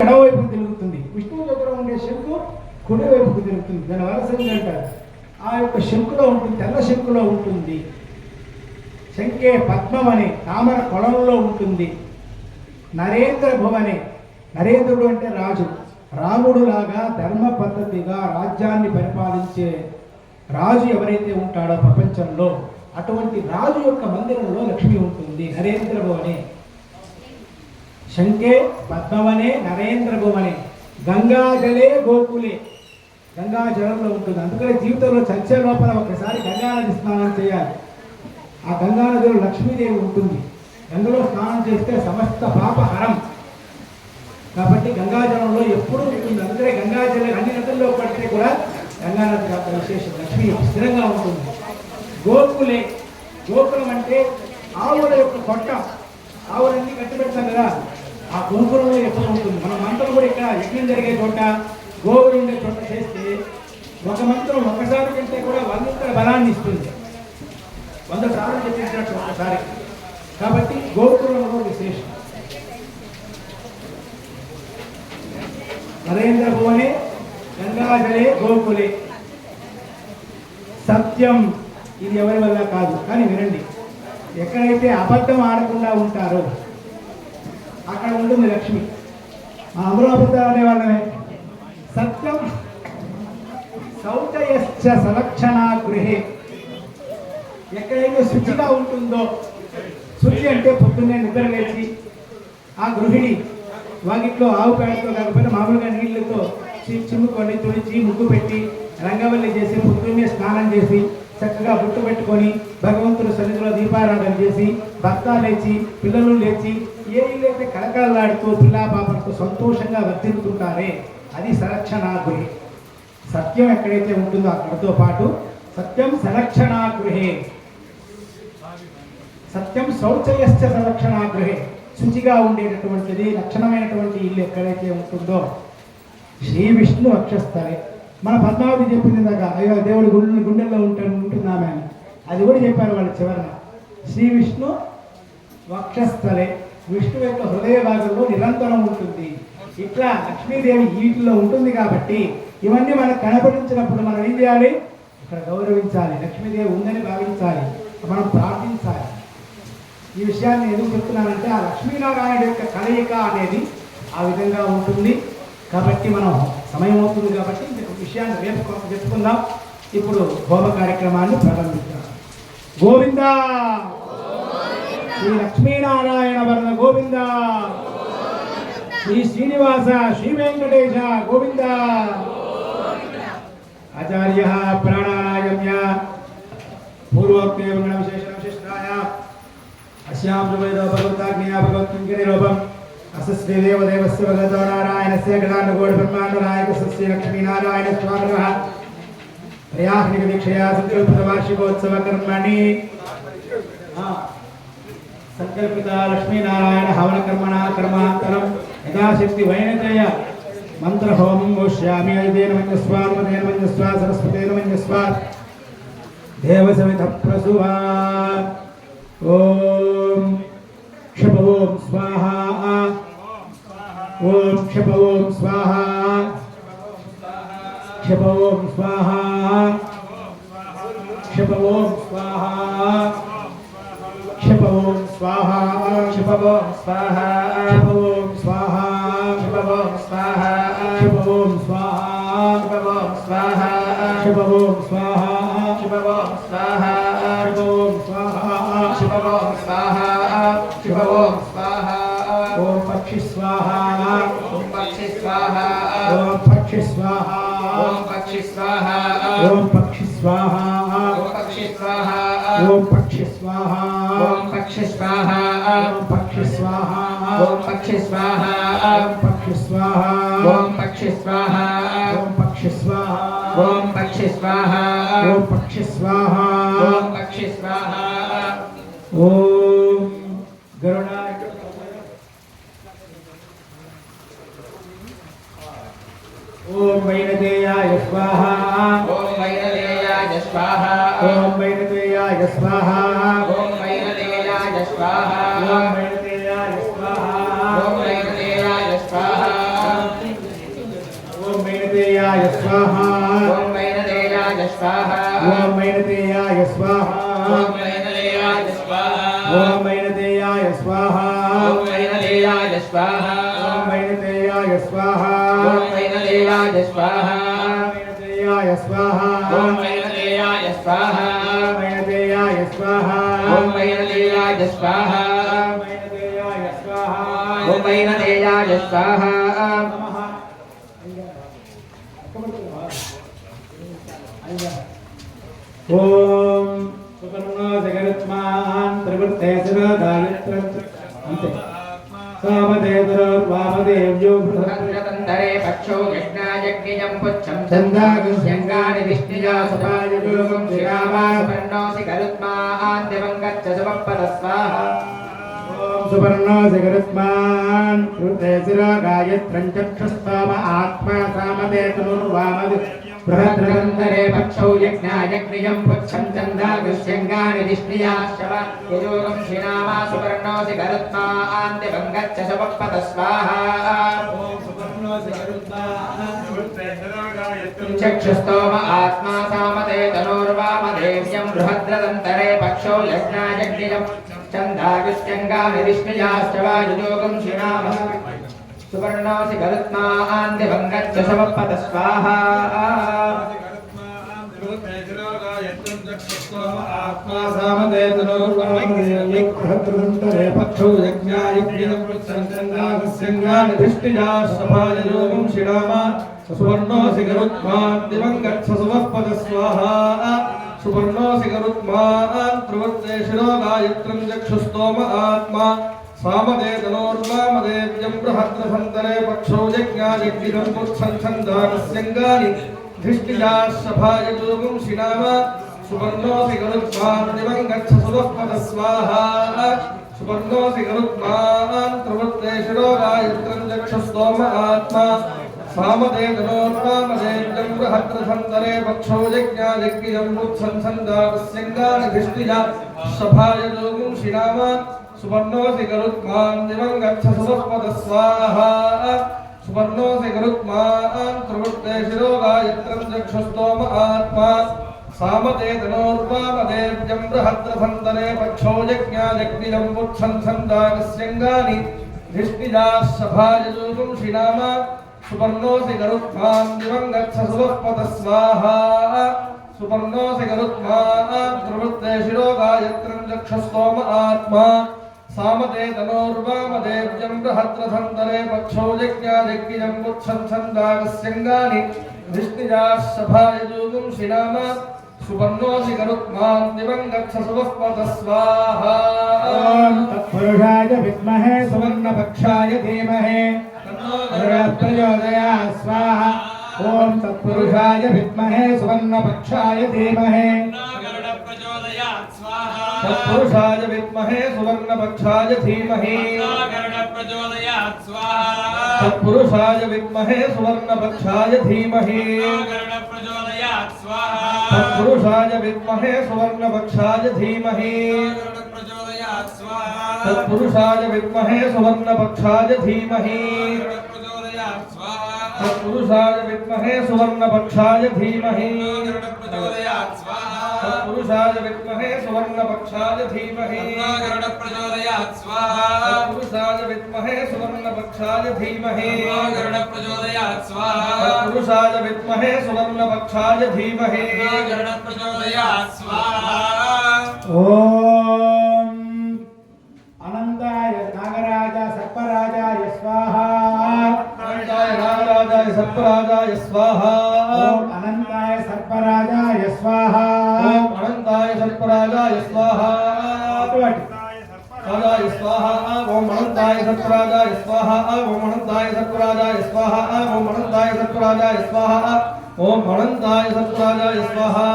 ఎడవైపు తిరుగుతుంది. విష్ణువు దగ్గర ఉండే శంకు కుడివైపుకు తిరుగుతుంది. దాని వరసంగి అంటారు. ఆ యొక్క శంకులో ఉంటుంది, తెల్ల శంకులో ఉంటుంది. శంకే పద్మం అనే తామర కొలంలో ఉంటుంది. నరేంద్ర భువనే, నరేంద్రుడు అంటే రాజు, రాముడు లాగా ధర్మ పద్ధతిగా రాజ్యాన్ని పరిపాలించే రాజు ఎవరైతే ఉంటాడో ప్రపంచంలో అటువంటి రాజు యొక్క మందిరంలో లక్ష్మి ఉంటుంది. నరేంద్ర భువనే, శంకే పద్మవనే, నరేంద్ర భువనే, గంగాజలే గోకులే, గంగాజలంలో ఉంటుంది. అందుకనే జీవితంలో చచ్చే లోపల ఒకసారి గంగానది స్నానం చేయాలి. ఆ గంగానదిలో లక్ష్మీదేవి ఉంటుంది. గంగలో స్నానం చేస్తే సమస్త పాపహరం కాబట్టి గంగాజలంలో ఎప్పుడూ ఉంటుంది. అందుకనే గంగాజలం అన్ని నదుల్లో పడితే కూడా గంగానది యొక్క విశేషం. లక్ష్మి స్థిరంగా ఉంటుంది. గోకులే, గోకులం అంటే ఆవుల యొక్క కొట్ట, ఆవులన్నీ కట్టి పెడతాం కదా, ఆ గోకులంలో ఎప్పుడు ఉంటుంది. మన మంత్రం కూడా ఇక్కడ యజ్ఞం జరిగే చోట, గోవులు ఉండే చోట చేస్తే ఒక మంత్రం ఒకసారి కంటే కూడా 100 బలాన్ని ఇస్తుంది. 100 సార్లు చెప్పించినట్టు ఒకసారి. కాబట్టి గోకులంలో విశేషం. నరేంద్ర భువనే, గంగాజలే గోకులే. సత్యం, ఇది ఎవరి వల్ల కాదు, కానీ వినండి. ఎక్కడైతే అబద్ధం ఆడకుండా ఉంటారో అక్కడ ఉంటుంది లక్ష్మి. అందరూ అబద్ధాలు అనేవాళ్ళమే. సత్యం శౌచయశ్చ సలక్షణ గృహే, ఎక్కడైతే శుచిగా ఉంటుందో, శుచి అంటే పొద్దున్నే నిద్ర లేచి ఆ గృహిణి వాకిట్లో ఆవు పేడతో కాకపోతే మామూలుగా నీళ్లతో చిమ్ముకొని తుడిచి ముగ్గు పెట్టి రంగవల్లి చేసి పొద్దున్నే స్నానం చేసి చక్కగా బుట్టు పెట్టుకొని భగవంతుడు సన్నిధిలో దీపారాధన చేసి భర్త లేచి పిల్లలు లేచి ఏ ఇల్లైతే కళకళలాడుతూ పిల్లాపాపలతో సంతోషంగా వర్తించుకుంటారే అది సంరక్షణా గృహే. సత్యం ఎక్కడైతే ఉంటుందో అక్కడితో పాటు సత్యం సంరక్షణా గృహే. సత్యం శౌచయశ్చ సంరక్షణా గృహే, శుచిగా ఉండేటటువంటిది లక్షణమైనటువంటి ఇల్లు ఎక్కడైతే ఉంటుందో. శ్రీ విష్ణు వక్షస్థలే, మన పద్మావతి చెప్పింది దాక, అయ్యో దేవుడు గుండెల్లో ఉంటున్నామే అని, అది కూడా చెప్పారు వాళ్ళు చివరన. శ్రీ విష్ణు వక్షస్థలే, విష్ణు యొక్క హృదయ భాగంలో నిరంతరం ఉంటుంది. ఇట్లా లక్ష్మీదేవి వీటిలో ఉంటుంది కాబట్టి ఇవన్నీ మనకు కనపడించినప్పుడు మనం ఏం చేయాలి? ఇక్కడ గౌరవించాలి. లక్ష్మీదేవి ఉందని భావించాలి, మనం ప్రార్థించాలి. ఈ విషయాన్ని ఎందుకు చెప్తున్నానంటే ఆ లక్ష్మీనారాయణ యొక్క కలయిక అనేది ఆ విధంగా ఉంటుంది. కాబట్టి మనం సమయం అవుతుంది కాబట్టి విషయాన్ని రేపు చెప్పుకుందాం. ఇప్పుడు హోమ కార్యక్రమాన్ని ప్రారంభిద్దాం. గోవింద శ్రీ లక్ష్మీనారాయణ వరద గోవింద, శ్రీ శ్రీనివాస శ్రీ వెంకటేశ గోవింద. ఆచార్య ప్రాణాయామ్య పూర్వోక్తే విశేషణ విశిష్టాయ అస్యాం వేద భగవతాజ్ఞయా భగవత్కింకరీరూపం అసస్య దేవదేవస్య భగవతో నారాయణస్య గణానుగోడ బ్రహ్మాండనాయకస్య లక్ష్మీనారాయణ స్వామినః ప్రయాహ్నిక దీక్షయా సంకల్పిత వార్షికోత్సవ కర్మణి సంకల్పిత లక్ష్మీనారాయణ హవన కర్మణ కర్మాంతరం యథాశక్తి వైనతయ మంత్ర హోమం మోష్యామి. ఐదేన మంజస్వా నమదేన మంజస్వా సరస్వతేన మంజస్వా దేవసవిధ ప్రసువా. ఓం క్షప ఓం స్వాహా, ఓం క్షప ఓం స్వాహా, క్షప ఓం స్వాహా, క్షప ఓం స్వాహా, క్షప ఓం స్వాహా, క్షప ఓం స్వాహా, క్షప ఓం స్వాహా, క్షప ఓం స్వాహా, క్షప ఓం స్వాహా, క్షప ఓం స్వాహా, క్షప ఓం స్వాహా, క్షప ఓం స్వాహా, క్షప ఓం స్వాహా, క్షప ఓం స్వాహా, క్షప ఓం స్వాహా. ఓం పక్షి స్వాహా, ఓం పక్షి స్వాహా, ఓం పక్షి స్వాహా, ఓం పక్షి స్వాహా, ఓం పక్షి స్వాహా, ఓం పక్షి స్వాహా, ఓం పక్షి స్వాహా, ఓం పక్షి స్వాహా, ఓం పక్షి స్వాహా, ఓం పక్షి స్వాహా, ఓం పక్షి స్వాహా, ఓం పక్షి స్వాహా, ఓం పక్షి స్వాహా, ఓం పక్షి స్వాహా, ఓం పక్షి స్వాహా, ఓం పక్షి స్వాహా. ఓం గరుడాయ ఓం వైనదేయాయ స్వాహా, ఓం వైనదేయాయ స్వాహా, ఓం వైనదేయాయ స్వాహా, ఓం వైనదేయాయ స్వాహా, ఓం వైనదేయాయ స్వాహా, ఓం వైనదేయాయ స్వాహా. वैनतेयाय स्वाहा ओम वैनतेयाय स्वाहा ओम वैनतेयाय स्वाहा ओम वैनतेयाय स्वाहा ओम वैनतेयाय स्वाहा ओम वैनतेयाय स्वाहा ओम वैनतेयाय स्वाहा ओम वैनतेयाय स्वाहा वैनतेयाय स्वाहा ओम वैनतेयाय स्वाहा वैनतेयाय स्वाहा ओम वैनतेयाय स्वाहा वैनतेयाय स्वाहा ओम वैनतेयाय स्वाहा ओम सुपर्णो जगरुत्मान् त्रिवृत्ते गायत्रं अन्ते सामदेववामदेव्यो बृहद्रतन्दरे पक्षो यज्ञायज्ञयं पुच्छं छन्दागुष्यङ्गानि विष्णुजा सपाययोगं श्रीरामासपर्णोऽसि गरुत्मान् दिवं गच्छ सुमपदस्वाहा सुपर्णो जगरुत्मान् त्रिवृत्ते गायत्रं चक्षुस्ताम आत्मा सामदेववामदेव बृहद्रतन्दरे पक्षो यज्ञायज्ञयं पुच्छं छन्दागुष्यङ्गानि विष्णुयाश्चव ययोगं श्रीरामासपर्णोऽसि गरुत्मान् दिवं गच्छ सुमपदस्वाहा चक्षुस्तोम आत्मा सामते तनोर्वामदेव्यं बृहद्रतन्तरे पक्षो यज्ञायज्ञयं छन्दागुष्यङ्गानि विष्णुयाश्च वायुयोगं श्रीरामः सुवर्णोऽसि गरुत्मान् दिवं गच्छ समपदस्वाहा आत्मा सामदेववामदेव्यं पक्षो यज्ञायज्ञयं छन्दागुष्यङ्गानि विष्णुयाश्चवायुयोगं श्रीरामः सुवर्णोऽसि गरुत्मान् दिवं गच्छ समपदस्वाहा सुवर्णोऽसि गरुत्मान् त्रिवृत्ते शिरो गायत्रं चक्षुस्तोम आत्मा सामदे तनोर्वामदेव्यं बृहद्रथन्तरे पक्षो यज्ञायज्ञिदं पुच्छं छन्दागुष्यङ्गानि धृष्टिजाशभाययोगं श्रीरामः सुवर्णोऽसि गरुत्मान् दिवं गच्छ सुमपदस्वाहा सुवर्णोऽसि गरुत्मान् त्रिवृत्ते शिरो गायत्रं चक्षुस्तोम आत्मा सामदे तनोर्वामदेव्यं बृहद्रथन्तरे पक्षो यज्ञायज्ञिदं पुच्छं छन्दागुष्यङ्गानि धृष्टिजाशभाययोगं श्रीरामः सुवर्णोऽसि गरुत्मान् दिवं गच्छ सुमपदस्वाहा सुवर्णोऽसि गरुत्मान् त्रिवृत्ते शिरो गायत्रं चक्षुस्तोम आत्मा सामते तनोर्वामदेव्यं बृहद्रथन्तरे पक्षो यज्ञायज्ञिदं पुच्छं छन्दागुष्यङ्गानि धृष्टिजाशभाययोगं श्रीरामः सुवर्णोऽसि गरुत्मान् दिवं गच्छ सुमपदस्वाहा सुवर्णोऽसि गरुत्मान् त्रिवृत्ते शिरो गायत्रं चक्षुस्तोम आत्मा सामते तनोर्वामदेव्यं बृहद्रथन्तरे पक्षो यज्ञायज्ञिदं पुच्छं छन्दागुष्यङ्गानि धृष्टिजाशभाययोगं श्रीरामः सुवर्णोऽसि गरुत्मान् दिवं गच्छ सुमपदस्वाहा तत्पुरुषाय विद्महे सुवर्णपक्षाय धीमहि प्रचोदयात् स्वाहा ओम तत्पुरुषाय विद्महे सुवर्णपक्षाय धीमहि तत्पुरुषाय विद्महे सुवर्णपक्षाय धीमहि तत्पुरुषाय विद्महे सुवर्णपक्षाय धीमहि तत्पुरुषाय विद्महे सुवर्णपक्षाय धीमहि तत्पुरुषाय विद्महे सुवर्णपक्षाय धीमहि तत्पुरुषाय विद्महे सुवर्णपक्षाय धीमहि तत्पुरुषाय विद्महे सुवर्णपक्षाय धीमहि तत्पुरुषाय विद्महे सुवर्णपक्षाय धीमहि तत्पुरुषाय विद्महे सुवर्णपक्षाय धीमहि ओम अनंताय नागराज सर्पराजाय स्वाहा अनंताय नागराजाय सर्पराजाय स्वाहा ओम अनंताय सर्पराजाय स्वाहा ओम अनंताय सर्पराजाय स्वाहा राजाय स्वाहा ओम अनंताय सर्पराजाय स्वाहा ओम अनंताय सर्पराजाय स्वाहा ओम अनंताय सर्पराजाय स्वाहा ओम अनंताय सर्पराजाय स्वाहा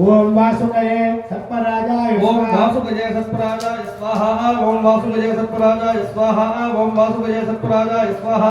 ओम वासुदेव सर्पराजाय ओम वासुदेव सर्पराजाय स्वाहा ओम वासुदेव सर्पराजाय स्वाहा ओम वासुदेव सर्पराजाय स्वाहा।